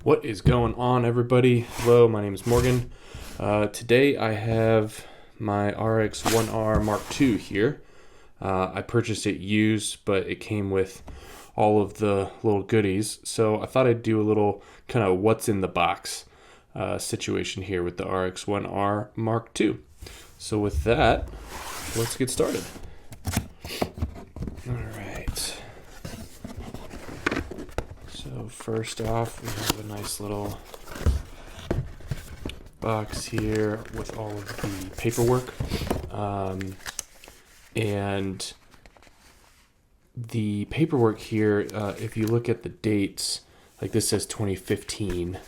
What is going on, everybody? Hello, my name is Morgan. Today I have my RX1R Mark II here. I purchased it used, but it came with all of the little goodies. So I thought I'd do a little kind of what's in the box situation here with the RX1R Mark II. So with that, let's get started. All right. So first off, we have a nice little box here with all of the paperwork. And the paperwork here, if you look at the dates, like this says 2015.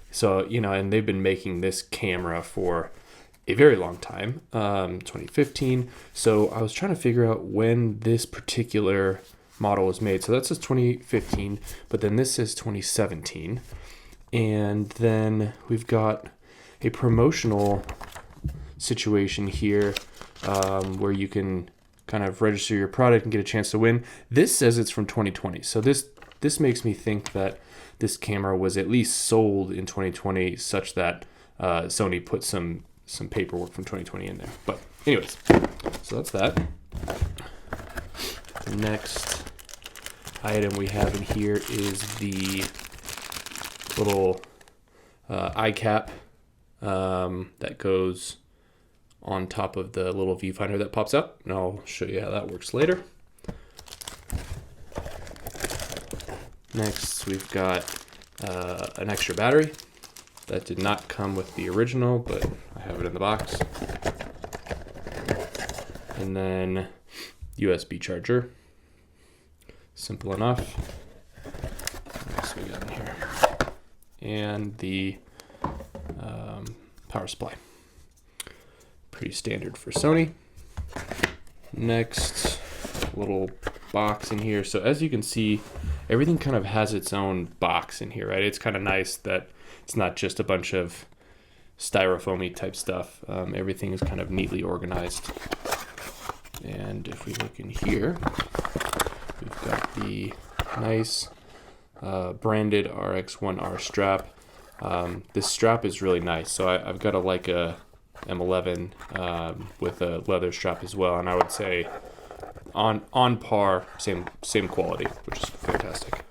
So, and they've been making this camera for a very long time, 2015. So I was trying to figure out when this particular model was made. So that says 2015, but then this says 2017. And then we've got a promotional situation here where you can kind of register your product and get a chance to win. This says it's from 2020. So this makes me think that this camera was at least sold in 2020 such that Sony put some paperwork from 2020 in there. But anyways, so that's that. The next item we have in here is the little eye cap that goes on top of the little viewfinder that pops up, and I'll show you how that works later. Next, we've got an extra battery that did not come with the original, but I have it in the box. And then USB charger. Simple enough. What else we got in here? And the power supply. Pretty standard for Sony. Next, little box in here. So as you can see, everything kind of has its own box in here, right? It's kind of nice that it's not just a bunch of styrofoamy type stuff. Everything is kind of neatly organized. And if we look in here, we've got the nice branded RX1R strap. This strap is really nice. So I've got a Leica M11 with a leather strap as well, and I would say on par, same quality, which is fantastic.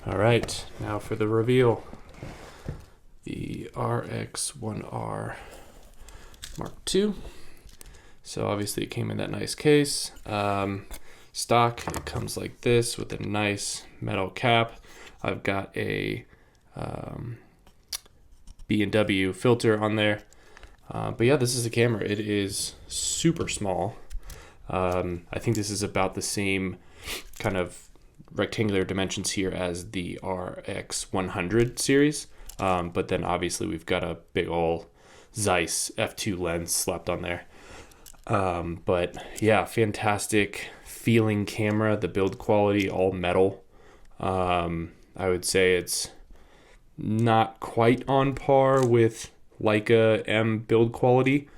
All right, now for the reveal. The RX1R Mark II. So obviously it came in that nice case. Stock, it comes like this with a nice metal cap. I've got a B&W filter on there. But yeah, this is a camera. It is super small. I think this is about the same kind of rectangular dimensions here as the RX100 series. But then obviously we've got a big old Zeiss f2 lens slapped on there. But yeah, fantastic feeling camera. The build quality, all metal. I would say it's not quite on par with Leica M build quality,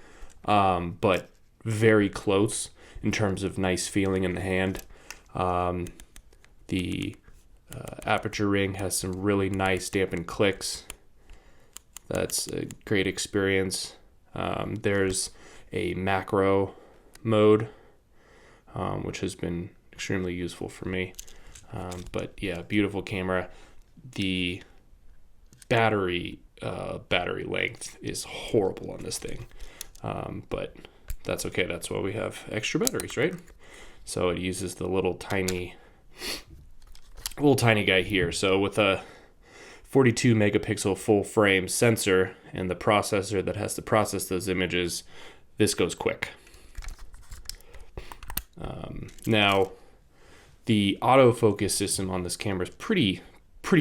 but very close in terms of nice feeling in the hand. The aperture ring has some really nice dampened clicks. That's a great experience. There's a macro mode, which has been extremely useful for me. But yeah, beautiful camera. The battery length is horrible on this thing, but that's okay. That's why we have extra batteries, right? So it uses the little tiny guy here. So with a 42 megapixel full frame sensor and the processor that has to process those images, this goes quick. Now the autofocus system on this camera is pretty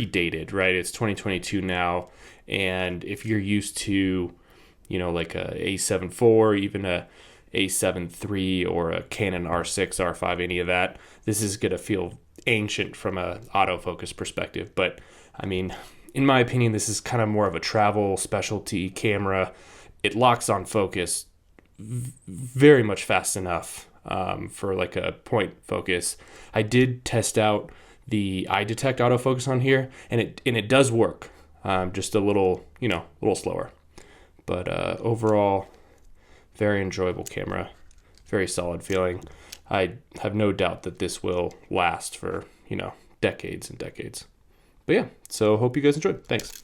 dated, right? It's 2022 now, and if you're used to, like a A7 IV, even a A7 III, or a Canon R6, R5, any of that, this is gonna feel ancient from a autofocus perspective. But I mean, in my opinion, this is kind of more of a travel specialty camera. It locks on focus very much fast enough for like a point focus. I did test out the eye detect autofocus on here, and it does work, just a little, a little slower. But overall, very enjoyable camera, very solid feeling. I have no doubt that this will last for, decades and decades. But yeah, so hope you guys enjoyed. Thanks.